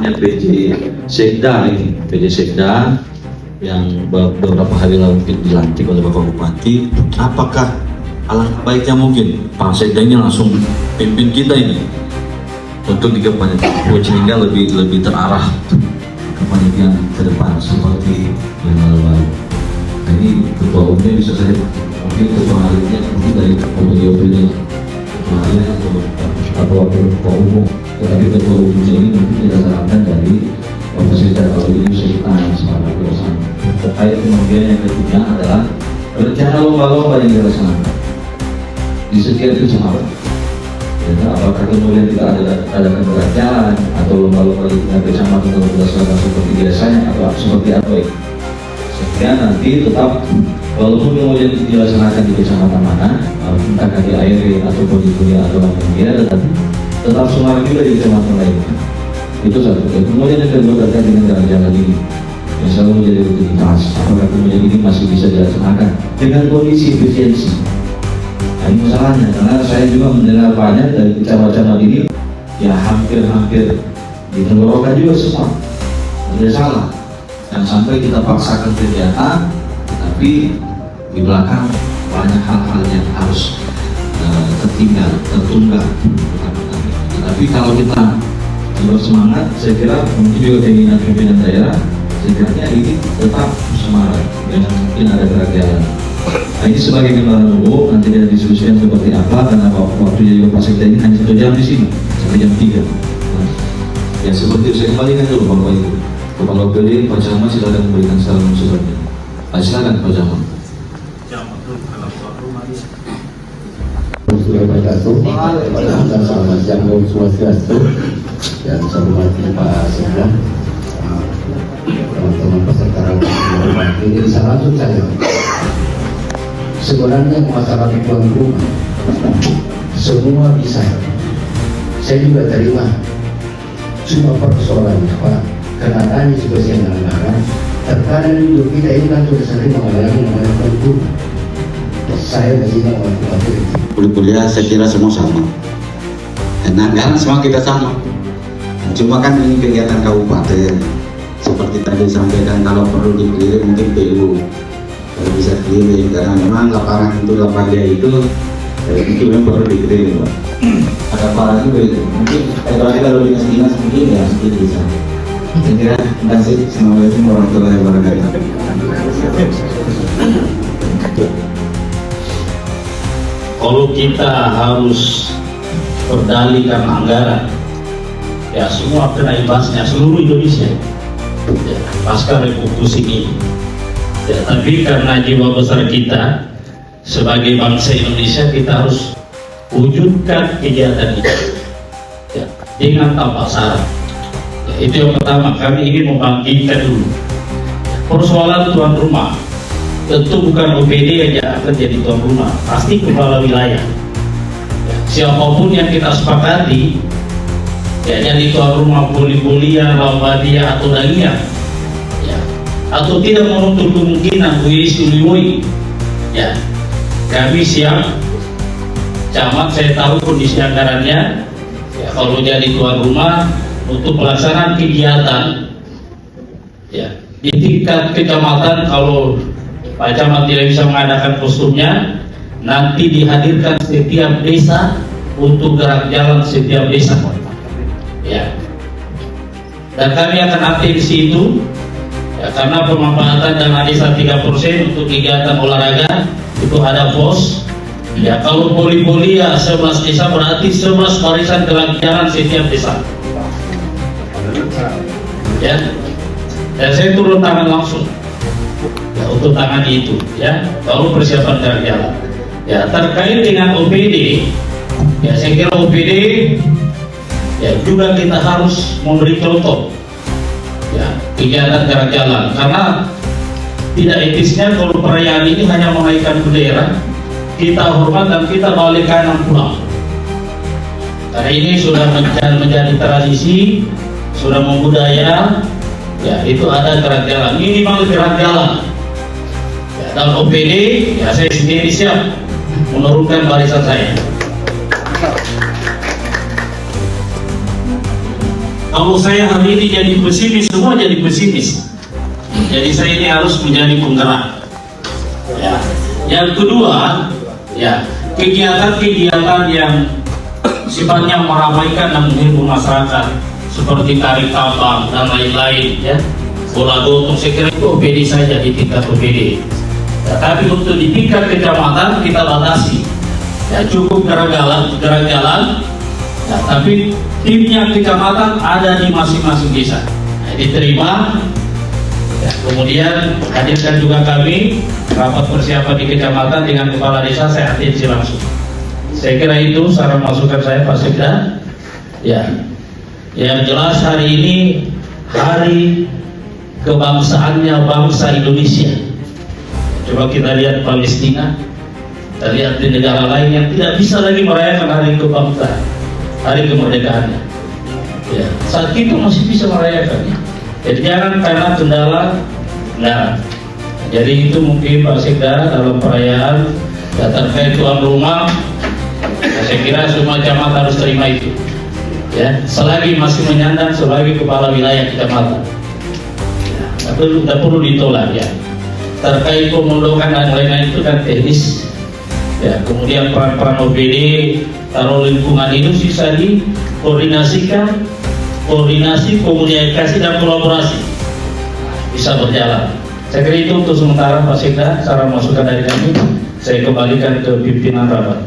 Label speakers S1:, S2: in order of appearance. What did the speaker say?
S1: namanya PJ Sekda ini, PJ Sekda yang beberapa hari lalu dilantik oleh Bapak Bupati. Apakah alangkah baiknya mungkin Pak Sekda ini langsung pimpin kita ini untuk di kampanye sehingga lebih terarah kepanitiaan ke depan seperti yang lalu. Nah, ini ketua umumnya bisa saja mungkin ketua harinya mungkin dari OPD ketuanya atau wakil ketua umum, tetapi ketua umumnya ini mungkin tidak sarankan dari Sekda kalau ini serta semangat bersama. Terkait kemudian yang ketiga adalah rencana lomba-lomba yang dilaksanakan di setiap kecamatan. Ya, apakah kemudian kita ada gerak jalan atau lomba-lomba di tingkat kecamatan atau berdasarkan seperti biasanya atau seperti apa ini? Sehingga nanti tetap walaupun kemudian dilaksanakan di kecamatan mana, entah di air ataupun di kuliah atau lainnya, tetap semangat juga di kecamatan lainnya. Itu satu. Kemudian yang kedua terkait dengan jalan-jalan ini yang selalu menjadi rutinitas, apakah kemudian ini masih bisa dilaksanakan dengan kondisi efisiensi? Nah, ini masalahnya, karena saya juga mendengar banyak dari kecamatan ini ya hampir ditenggorokan juga semua, tidak salah. Dan sampai kita paksakan kegiatan, tetapi di belakang banyak hal-hal yang harus tertinggal, tertunda. Tetapi kalau kita bersemangat, saya kira mungkin juga keinginan pimpinan daerah, saya kira ini tetap semangat dengan mungkin ada gerak jalan. Nah, ini sebagai gambaran dulu, nanti kita diskusikan seperti apa, karena waktunya juga Pak Sekda ini hanya 1 jam di sini sampai jam 3. Nah, ya seperti itu, saya kembalikan dulu Bapak Ibu. Kepala OPD Pak Camat silakan memberikan saran selanjutnya. Silakan Pak Camat.
S2: Dan selamat jam Om Swastiastu dan saya hormati Pak Sekda, teman-teman peserta rapat ini bisa langsung saja. Sebenarnya masalah tuan rumah semua bisa, saya juga terima. Cuma persoalannya Pak, karena tadi sebagai anggaran, terkadang hidup kita ini kan sudah sering mengalami namanya tuan. Saya begini waktu
S3: kuliah saya kira semua sama, dan anggaran semua kita sama. Cuma kan ini kegiatan kabupaten, seperti tadi sampaikan kalau perlu dikeliling mungkin PU kalau bisa keliling, karena memang lapangan itu memang perlu dikeliling Pak. Ada parah juga itu, mungkin kalau dinas-dinas mungkin ya sedikit bisa. Saya kira terima kasih. Assalamualaikum warahmatullahi wabarakatuh.
S4: Kalau kita harus berdalih karena anggaran, ya semua kena imbasnya seluruh Indonesia ya, pasca revolusi ini. Ya, tapi karena jiwa besar kita sebagai bangsa Indonesia, kita harus wujudkan kegiatan itu ya, dengan tanpa syarat. Ya, itu yang pertama, kami ingin membangkitkan dulu persoalan tuan rumah. Tentu bukan OPD aja akan jadi tuan rumah, pasti kepala wilayah ya, siapapun yang kita sepakati ya, jadi tuan rumah Poli-Polia, Lambadia atau Dalia ya, atau tidak menutup kemungkinan Wiris-Uliwoi ya, kami siap. Camat saya tahu kondisi anggarannya ya, kalau jadi tuan rumah untuk pelaksanaan kegiatan ya, di tingkat kecamatan. Kalau Pak Camat tidak bisa mengadakan kostumnya, nanti dihadirkan setiap desa untuk gerak jalan setiap desa ya, dan kami akan aktif di situ ya, karena pemanfaatan dana desa 3% untuk kegiatan olahraga itu ada pos ya. Kalau Poli-Polia 11 desa berarti 11 barisan gerak jalan setiap desa ya, dan saya turun tangan langsung ya, untuk tangani itu ya, kalau persiapan gerak jalan ya. Terkait dengan OPD ya, saya kira OPD ya juga kita harus memberi contoh ya, kegiatan gerak jalan, karena tidak etisnya kalau perayaan ini hanya menaikkan bendera, kita hormat dan kita balik kanan pulang. Karena ini sudah menjadi tradisi, sudah membudaya ya, itu ada gerak jalan, minimal gerak jalan ya, dan OPD ya saya sendiri siap menurunkan barisan saya. Kalau saya hari ini jadi pesimis, semua jadi pesimis. Jadi saya ini harus menjadi penggerak. Ya. Yang kedua, ya, kegiatan-kegiatan yang sifatnya meramaikan dan menghibur masyarakat seperti tarik tambang dan lain-lain, ya, bola gotong, saya kira itu OPD saja di tingkat OPD. Ya, tapi untuk di tingkat kecamatan kita batasi, ya, cukup gerak-jalan, ya, tapi timnya kecamatan ada di masing-masing desa, ya, diterima. Ya, kemudian hadirkan juga kami rapat persiapan di kecamatan dengan kepala desa, saya atensi langsung. Saya kira itu saran masukan saya Pak Sekda. Ya, yang jelas hari ini hari kebangsaannya bangsa Indonesia. Coba kita lihat Palestina, kita lihat di negara lain yang tidak bisa lagi merayakan hari kebangsaan, hari kemerdekaannya. Ya, saat kita masih bisa merayakannya. Jadi jangan karena kendala. Nah, jadi itu mungkin Pak Sekda dalam perayaan ya, terkait tuan rumah. Saya kira semua camat harus terima itu. Ya, selagi masih menyandang sebagai kepala wilayah kecamatan, ya, tidak perlu ditolak ya. Terkait pemondokan dan lain-lain itu kan teknis. Ya, kemudian peran-peran OPD, taruh lingkungan itu bisa dikoordinasikan, koordinasi, komunikasi dan kolaborasi bisa berjalan. Saya kira itu untuk sementara Pak Sekda, saran masukan dari kami. Saya kembalikan ke pimpinan rapat.